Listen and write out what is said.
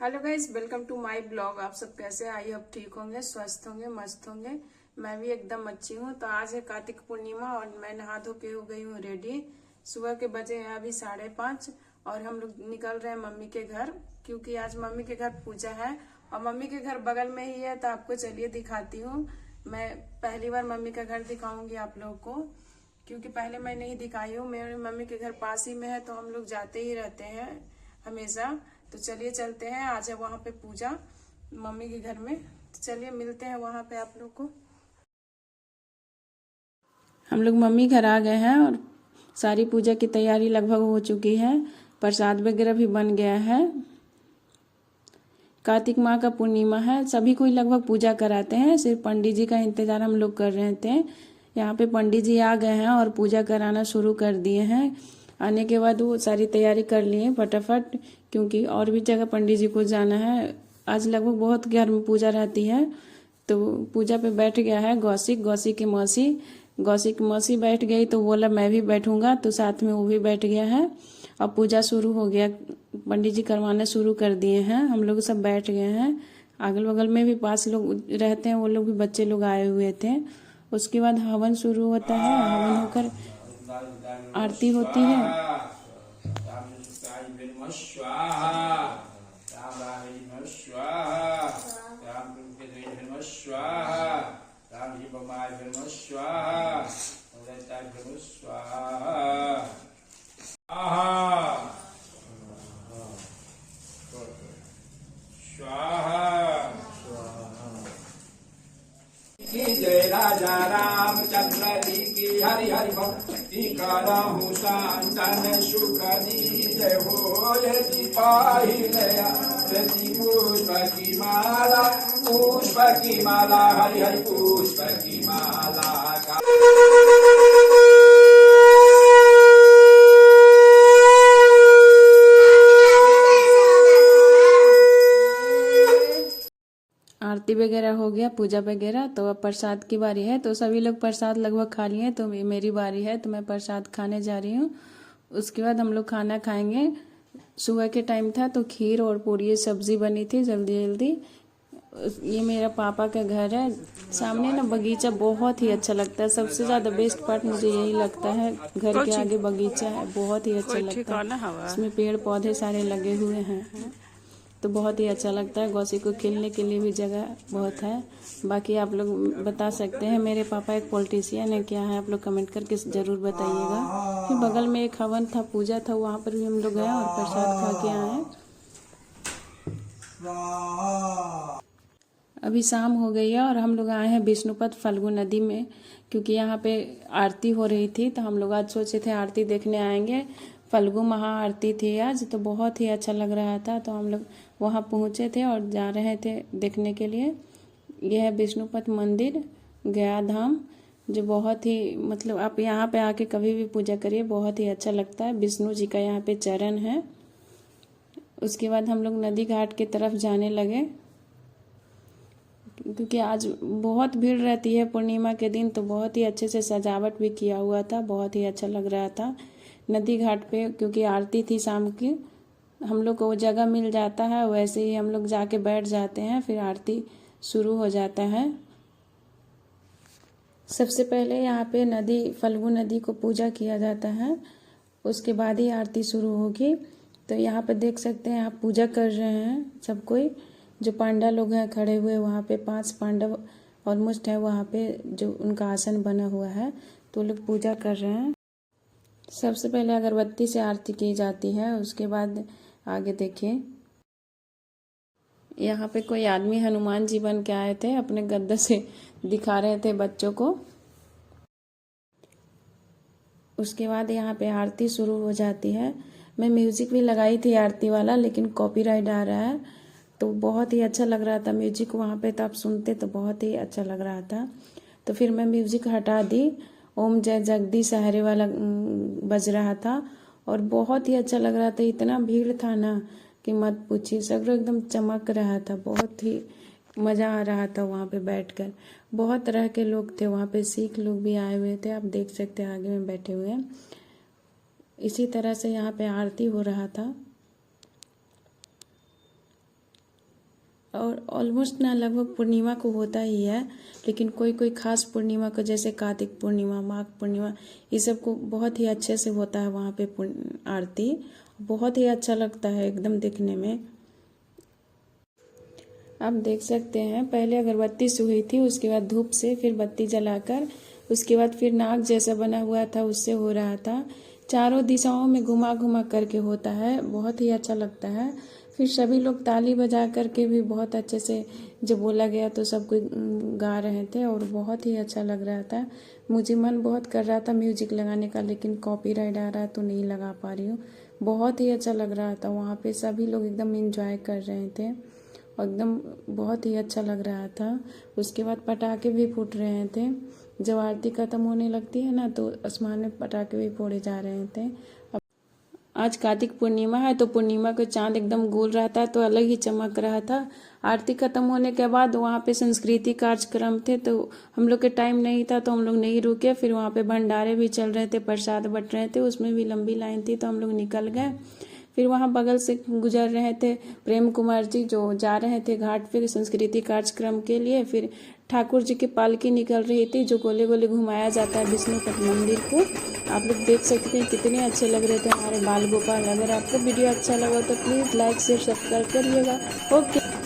Hello guys, welcome to my blog. आप सब कैसे? आई होप ठीक होंगे, स्वस्थ होंगे, मस्त होंगे। मैं भी एकदम अच्छी हूँ। तो आज है कार्तिक पूर्णिमा और मैं नहा धो के हो गई हूँ रेडी। सुबह के बजे हैं अभी 5:30 और हम लोग निकल रहे हैं मम्मी के घर, क्योंकि आज मम्मी के घर पूजा है और मम्मी के घर बगल में ही है। तो आपको चलिए दिखाती हूँ। मैं पहली बार मम्मी का घर दिखाऊंगी आप लोगों को, क्योंकि पहले मैं नहीं दिखाई हूँ। मेरे मम्मी के घर पास ही में है तो हम लोग जाते ही रहते हैं हमेशा। तो चलिए चलते हैं, आज है वहां पे पूजा मम्मी के घर में। तो चलिए मिलते हैं वहां पे आप लोग को। हम लोग मम्मी घर आ गए हैं और सारी पूजा की तैयारी लगभग हो चुकी है। प्रसाद वगैरह भी बन गया है। कार्तिक माह का पूर्णिमा है, सभी कोई लगभग पूजा कराते हैं। सिर्फ पंडित जी का इंतजार हम लोग कर रहे थे। यहाँ पे पंडित जी आ गए हैं और पूजा कराना शुरू कर दिए हैं। आने के बाद वो सारी तैयारी कर लिए फटाफट, क्योंकि और भी जगह पंडित जी को जाना है। आज लगभग बहुत घर में पूजा रहती है। तो पूजा पे बैठ गया है गौसी की मौसी बैठ गई तो बोला मैं भी बैठूंगा, तो साथ में वो भी बैठ गया है। अब पूजा शुरू हो गया, पंडित जी करवाना शुरू कर दिए हैं। हम लोग सब बैठ गए हैं। अगल बगल में भी पास लोग रहते हैं, वो लोग भी बच्चे लोग आए हुए थे। उसके बाद हवन शुरू होता है। हवन होकर आरती होती है। जय राजा रामचंद्र जी की हरि हरि भक्ति करहु संतन सुख दी जय हो यदि पाहिलया यदि पुष्प की माला हरि हरि पुष्प की माला का आरती वगैरह हो गया, पूजा वगैरह। तो अब प्रसाद की बारी है। तो सभी लोग प्रसाद लगभग खा लिए, तो मेरी बारी है। तो मैं प्रसाद खाने जा रही हूँ। उसके बाद हम लोग खाना खाएंगे। सुबह के टाइम था तो खीर और पूरी सब्जी बनी थी जल्दी जल्दी। ये मेरा पापा का घर है। सामने ना बगीचा बहुत ही अच्छा लगता है। सबसे ज़्यादा बेस्ट पार्ट मुझे यही लगता है, घर के आगे बगीचा है, बहुत ही अच्छा लगता है। इसमें पेड़ पौधे सारे लगे हुए हैं, तो बहुत ही अच्छा लगता है। गौसी को खेलने के लिए भी जगह बहुत है। बाकी आप लोग बता सकते हैं मेरे पापा एक पॉलिटिशियन है क्या है, आप लोग कमेंट करके ज़रूर बताइएगा। फिर बगल में एक हवन था, पूजा था, वहाँ पर भी हम लोग गए और प्रसाद खा के आए। अभी शाम हो गई है और हम लोग आए हैं विष्णुपद फल्गु नदी में, क्योंकि यहाँ पे आरती हो रही थी। तो हम लोग आज सोचे थे आरती देखने आएंगे। फल्गु महा आरती थी आज, तो बहुत ही अच्छा लग रहा था। तो हम लोग वहाँ पहुँचे थे और जा रहे थे देखने के लिए। यह है विष्णुपद मंदिर गया धाम, जो बहुत ही मतलब आप यहाँ पे आके कभी भी पूजा करिए, बहुत ही अच्छा लगता है। विष्णु जी का यहाँ पे चरण है। उसके बाद हम लोग नदी घाट की तरफ जाने लगे, क्योंकि आज बहुत भीड़ रहती है पूर्णिमा के दिन। तो बहुत ही अच्छे से सजावट भी किया हुआ था, बहुत ही अच्छा लग रहा था नदी घाट पे। क्योंकि आरती थी शाम की, हम लोग को वो जगह मिल जाता है, वैसे ही हम लोग जाके बैठ जाते हैं, फिर आरती शुरू हो जाता है। सबसे पहले यहाँ पे फल्गु नदी को पूजा किया जाता है, उसके बाद ही आरती शुरू होगी। तो यहाँ पे देख सकते हैं आप, पूजा कर रहे हैं सब कोई। जो पांडा लोग हैं खड़े हुए, वहाँ पे 5 पांडव ऑलमोस्ट है वहाँ पे, जो उनका आसन बना हुआ है, तो लोग पूजा कर रहे हैं। सबसे पहले अगरबत्ती से आरती की जाती है, उसके बाद आगे देखिए यहाँ पे कोई आदमी हनुमान जी बन के आए थे, अपने गद्दे से दिखा रहे थे बच्चों को। उसके बाद यहाँ पे आरती शुरू हो जाती है। मैं म्यूजिक भी लगाई थी आरती वाला, लेकिन कॉपीराइट आ रहा है। तो बहुत ही अच्छा लग रहा था म्यूजिक वहाँ पे, तो आप सुनते तो बहुत ही अच्छा लग रहा था। तो फिर मैं म्यूजिक हटा दी, ओम जय जगदीश हरे वाला बज रहा था और बहुत ही अच्छा लग रहा था। इतना भीड़ था ना कि मत पूछिए, सगरों एकदम चमक रहा था। बहुत ही मज़ा आ रहा था वहाँ पे बैठकर। बहुत तरह के लोग थे वहाँ पे, सिख लोग भी आए हुए थे, आप देख सकते हैं आगे में बैठे हुए हैं। इसी तरह से यहाँ पे आरती हो रहा था। और ऑलमोस्ट ना लगभग पूर्णिमा को होता ही है, लेकिन कोई कोई खास पूर्णिमा को जैसे कार्तिक पूर्णिमा, माघ पूर्णिमा, ये सब को बहुत ही अच्छे से होता है वहाँ पे आरती। बहुत ही अच्छा लगता है एकदम देखने में। आप देख सकते हैं पहले अगरबत्ती से हुई थी, उसके बाद धूप से, फिर बत्ती जलाकर, उसके बाद फिर नाग जैसा बना हुआ था उससे हो रहा था। चारों दिशाओं में घुमा घुमा करके होता है, बहुत ही अच्छा लगता है। फिर सभी लोग ताली बजा करके भी बहुत अच्छे से जब बोला गया तो सब कोई गा रहे थे और बहुत ही अच्छा लग रहा था। मुझे मन बहुत कर रहा था म्यूजिक लगाने का, लेकिन कॉपीराइट आ रहा है तो नहीं लगा पा रही हूँ। बहुत ही अच्छा लग रहा था, वहाँ पे सभी लोग एकदम एंजॉय कर रहे थे और एकदम बहुत ही अच्छा लग रहा था। उसके बाद पटाखे भी फूट रहे थे। जब आरती खत्म होने लगती है ना तो आसमान में पटाखे भी फोड़े जा रहे थे। आज कार्तिक पूर्णिमा है तो पूर्णिमा को चांद एकदम गोल रहा था तो अलग ही चमक रहा था। आरती खत्म होने के बाद वहाँ पे संस्कृति कार्यक्रम थे तो हम लोग के टाइम नहीं था तो हम लोग नहीं रुके। फिर वहाँ पे भंडारे भी चल रहे थे, प्रसाद बट रहे थे, उसमें भी लंबी लाइन थी तो हम लोग निकल गए। फिर वहाँ बगल से गुजर रहे थे प्रेम कुमार जी जो जा रहे थे घाट पे संस्कृति कार्यक्रम के लिए। फिर ठाकुर जी की पालकी निकल रही थी जो गोले गोले घुमाया जाता है विष्णुपद मंदिर को। आप लोग देख सकते हैं कितने अच्छे लग रहे थे हमारे बाल गोपाल। अगर आपको वीडियो अच्छा लगा तो प्लीज़ लाइक शेयर सब्सक्राइब करिएगा। ओके।